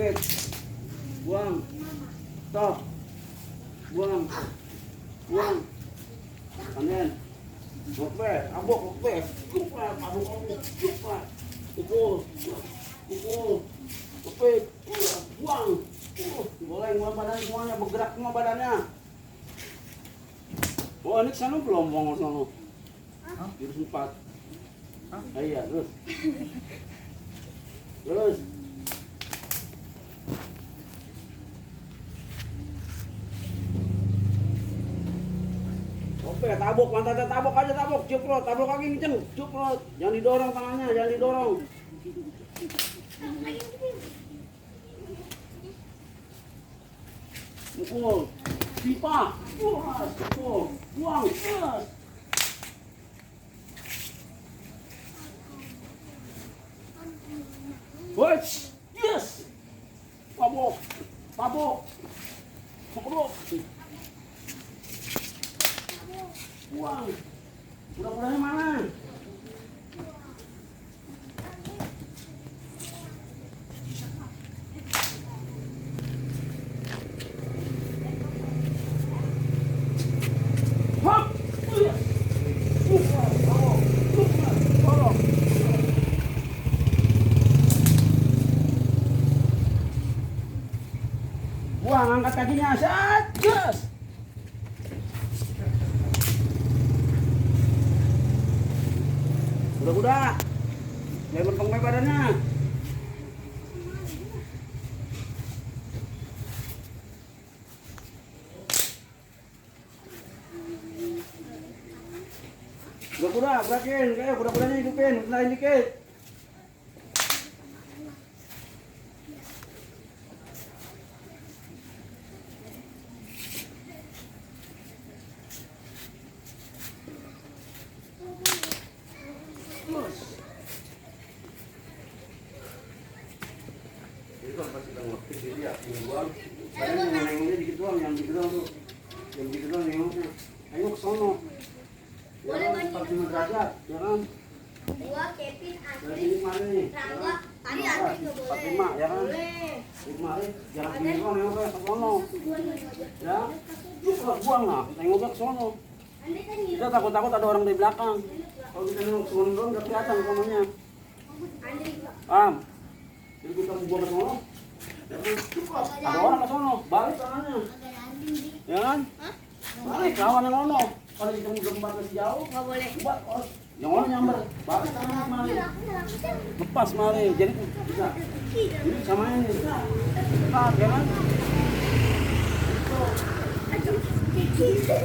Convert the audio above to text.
Pit. Buang. Stop. Buang. Buang. Kanan. Oke, abok, oke. Kupat, abok, kupat. Pukul. Pukul. Oke, buang. Boleh buang badan semuanya, bergerak semua badannya. Oh, ini sana belum buang sana. Jurus 4. Iya, terus. Terus. Oke, tabuk, pantatnya tabuk aja, tabuk, cuprot, tabuk lagi kenceng, cuprot, jangan didorong tangannya, jangan didorong. Pukul, pipa, pukul, buang, wes, yes, tabuk, tabuk, tabuk. Buang. Kuda-kudanya mana? Hop. Buang, angkat kakinya, set, yes. Udah, jangan berkembang badannya. Kuda, gerakin, kayak kuda-kudanya hidupin, lain dikit. Pas kita ngetik jadi ya, buang. Saya nengoknya dikit doang, yang dikit doang tuh. Yang dikit doang nengoknya. Ayo ke sono. Ya kan, 45 derajat, ya kan? Gua Kevin Dari ini kemana nih? Rangga, tadi Andri nggak boleh. 45, ya kan? Ini kemarin, jarak gini doang nengoknya ke sono. Ya, buang lah, nengoknya ke sono. Kita takut-takut ada orang di belakang. Kalau kita nengok ke sono doang, nggak kelihatan sononya. Paham? Jadi kita buang ke sono. Ada orang ke sono, balik tangannya. Ya kan? Balik, kawan yang ono. Kalau kita mau gembar masih jauh, Nggak boleh. yang ono nyamber. Balik tangannya kemari. Lepas kemari, jadi bisa. Ini sama ini. Lepas, ya kan? Itu.